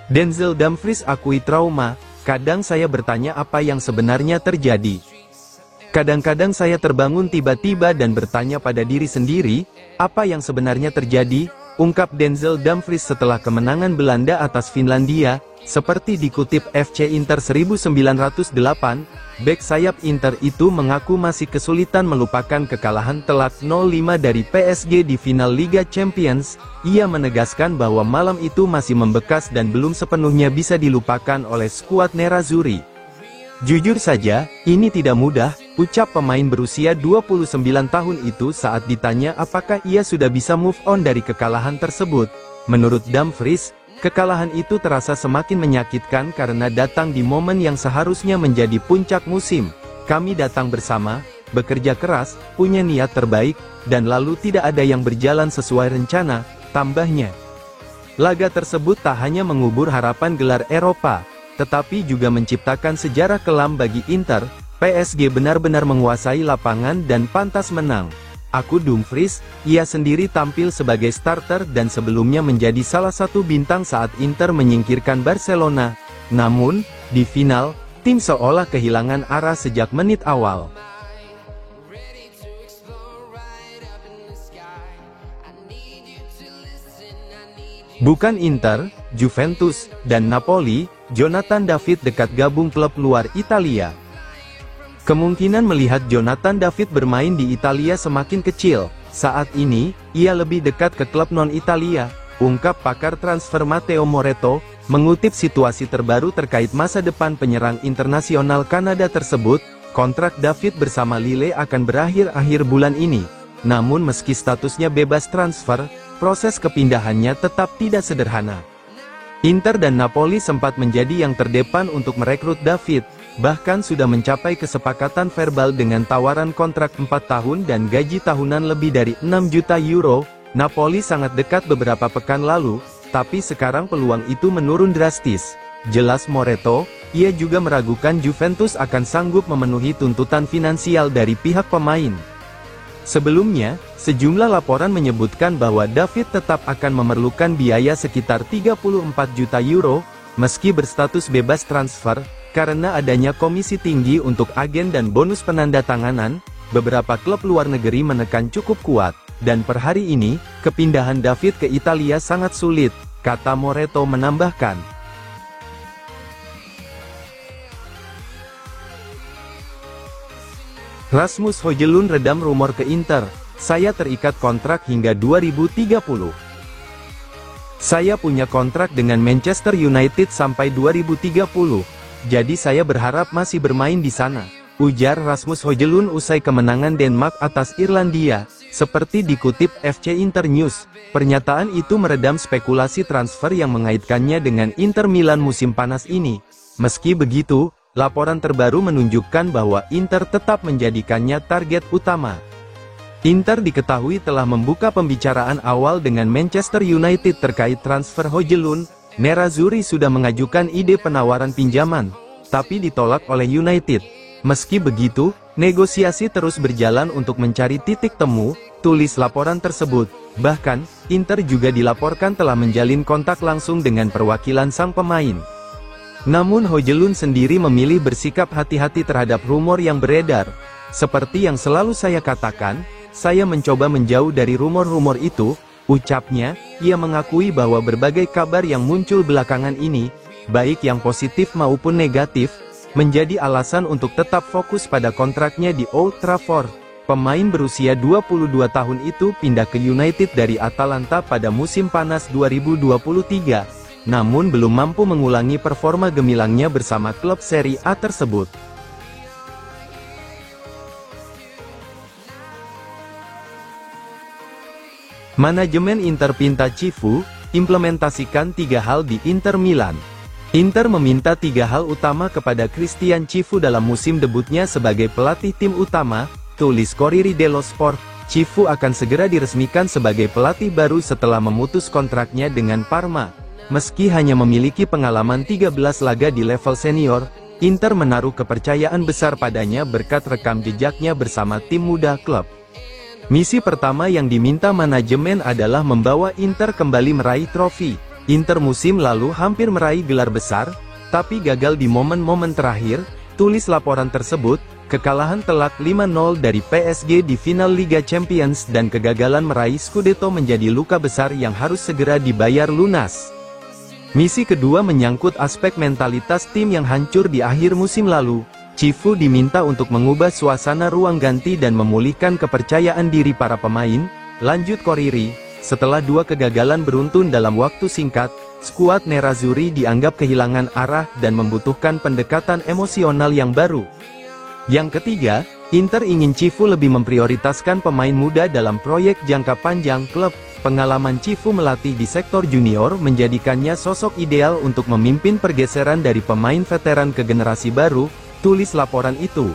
Denzel Dumfries akui trauma. Kadang saya bertanya apa yang sebenarnya terjadi. Kadang-kadang saya terbangun tiba-tiba dan bertanya pada diri sendiri, apa yang sebenarnya terjadi, ungkap Denzel Dumfries setelah kemenangan Belanda atas Finlandia. Seperti dikutip FC Inter 1908, bek sayap Inter itu mengaku masih kesulitan melupakan kekalahan telak 0-5 dari PSG di final Liga Champions. Ia menegaskan bahwa malam itu masih membekas dan belum sepenuhnya bisa dilupakan oleh skuad Nerazzurri. Jujur saja, ini tidak mudah, ucap pemain berusia 29 tahun itu saat ditanya apakah ia sudah bisa move on dari kekalahan tersebut. Menurut Dumfries, kekalahan itu terasa semakin menyakitkan karena datang di momen yang seharusnya menjadi puncak musim. Kami datang bersama, bekerja keras, punya niat terbaik, dan lalu tidak ada yang berjalan sesuai rencana, tambahnya. Laga tersebut tak hanya mengubur harapan gelar Eropa, tetapi juga menciptakan sejarah kelam bagi Inter. PSG benar-benar menguasai lapangan dan pantas menang. Aku Dumfries, ia sendiri tampil sebagai starter dan sebelumnya menjadi salah satu bintang saat Inter menyingkirkan Barcelona. Namun, di final, tim seolah kehilangan arah sejak menit awal. Bukan Inter, Juventus, dan Napoli, Jonathan David dekat gabung klub luar Italia. Kemungkinan melihat Jonathan David bermain di Italia semakin kecil. Saat ini, ia lebih dekat ke klub non-Italia, ungkap pakar transfer Matteo Moretto, mengutip situasi terbaru terkait masa depan penyerang internasional Kanada tersebut. Kontrak David bersama Lille akan berakhir akhir bulan ini. Namun meski statusnya bebas transfer, proses kepindahannya tetap tidak sederhana. Inter dan Napoli sempat menjadi yang terdepan untuk merekrut David, bahkan sudah mencapai kesepakatan verbal dengan tawaran kontrak 4 tahun dan gaji tahunan lebih dari 6 juta euro. Napoli sangat dekat beberapa pekan lalu, tapi sekarang peluang itu menurun drastis. Jelas Moretto, ia juga meragukan Juventus akan sanggup memenuhi tuntutan finansial dari pihak pemain. Sebelumnya, sejumlah laporan menyebutkan bahwa David tetap akan memerlukan biaya sekitar 34 juta euro, meski berstatus bebas transfer, karena adanya komisi tinggi untuk agen dan bonus penandatanganan. Beberapa klub luar negeri menekan cukup kuat, dan per hari ini, kepindahan David ke Italia sangat sulit, kata Moretto menambahkan. Rasmus Højlund redam rumor ke Inter, saya terikat kontrak hingga 2030. Saya punya kontrak dengan Manchester United sampai 2030, jadi saya berharap masih bermain di sana, ujar Rasmus Højlund usai kemenangan Denmark atas Irlandia. Seperti dikutip FC Inter News, pernyataan itu meredam spekulasi transfer yang mengaitkannya dengan Inter Milan musim panas ini. Meski begitu, laporan terbaru menunjukkan bahwa Inter tetap menjadikannya target utama. Inter diketahui telah membuka pembicaraan awal dengan Manchester United terkait transfer Højlund. Nerazzurri sudah mengajukan ide penawaran pinjaman, tapi ditolak oleh United. Meski begitu, negosiasi terus berjalan untuk mencari titik temu, tulis laporan tersebut. Bahkan, Inter juga dilaporkan telah menjalin kontak langsung dengan perwakilan sang pemain. Namun Højlund sendiri memilih bersikap hati-hati terhadap rumor yang beredar. Seperti yang selalu saya katakan, saya mencoba menjauh dari rumor-rumor itu, ucapnya. Ia mengakui bahwa berbagai kabar yang muncul belakangan ini, baik yang positif maupun negatif, menjadi alasan untuk tetap fokus pada kontraknya di Old Trafford. Pemain berusia 22 tahun itu pindah ke United dari Atalanta pada musim panas 2023. Namun belum mampu mengulangi performa gemilangnya bersama klub Serie A tersebut. Manajemen Inter pinta Cifu, implementasikan 3 hal di Inter Milan. Inter meminta 3 hal utama kepada Christian Cifu dalam musim debutnya sebagai pelatih tim utama, tulis Corriere dello Sport. Cifu akan segera diresmikan sebagai pelatih baru setelah memutus kontraknya dengan Parma. Meski hanya memiliki pengalaman 13 laga di level senior, Inter menaruh kepercayaan besar padanya berkat rekam jejaknya bersama tim muda klub. Misi pertama yang diminta manajemen adalah membawa Inter kembali meraih trofi. Inter musim lalu hampir meraih gelar besar, tapi gagal di momen-momen terakhir, tulis laporan tersebut. Kekalahan telak 5-0 dari PSG di final Liga Champions dan kegagalan meraih Scudetto menjadi luka besar yang harus segera dibayar lunas. Misi kedua menyangkut aspek mentalitas tim yang hancur di akhir musim lalu. Cifu diminta untuk mengubah suasana ruang ganti dan memulihkan kepercayaan diri para pemain, lanjut Koriri. Setelah 2 kegagalan beruntun dalam waktu singkat, skuad Nerazzurri dianggap kehilangan arah dan membutuhkan pendekatan emosional yang baru. Yang ketiga, Inter ingin Cifu lebih memprioritaskan pemain muda dalam proyek jangka panjang klub. Pengalaman Cifu melatih di sektor junior menjadikannya sosok ideal untuk memimpin pergeseran dari pemain veteran ke generasi baru, tulis laporan itu.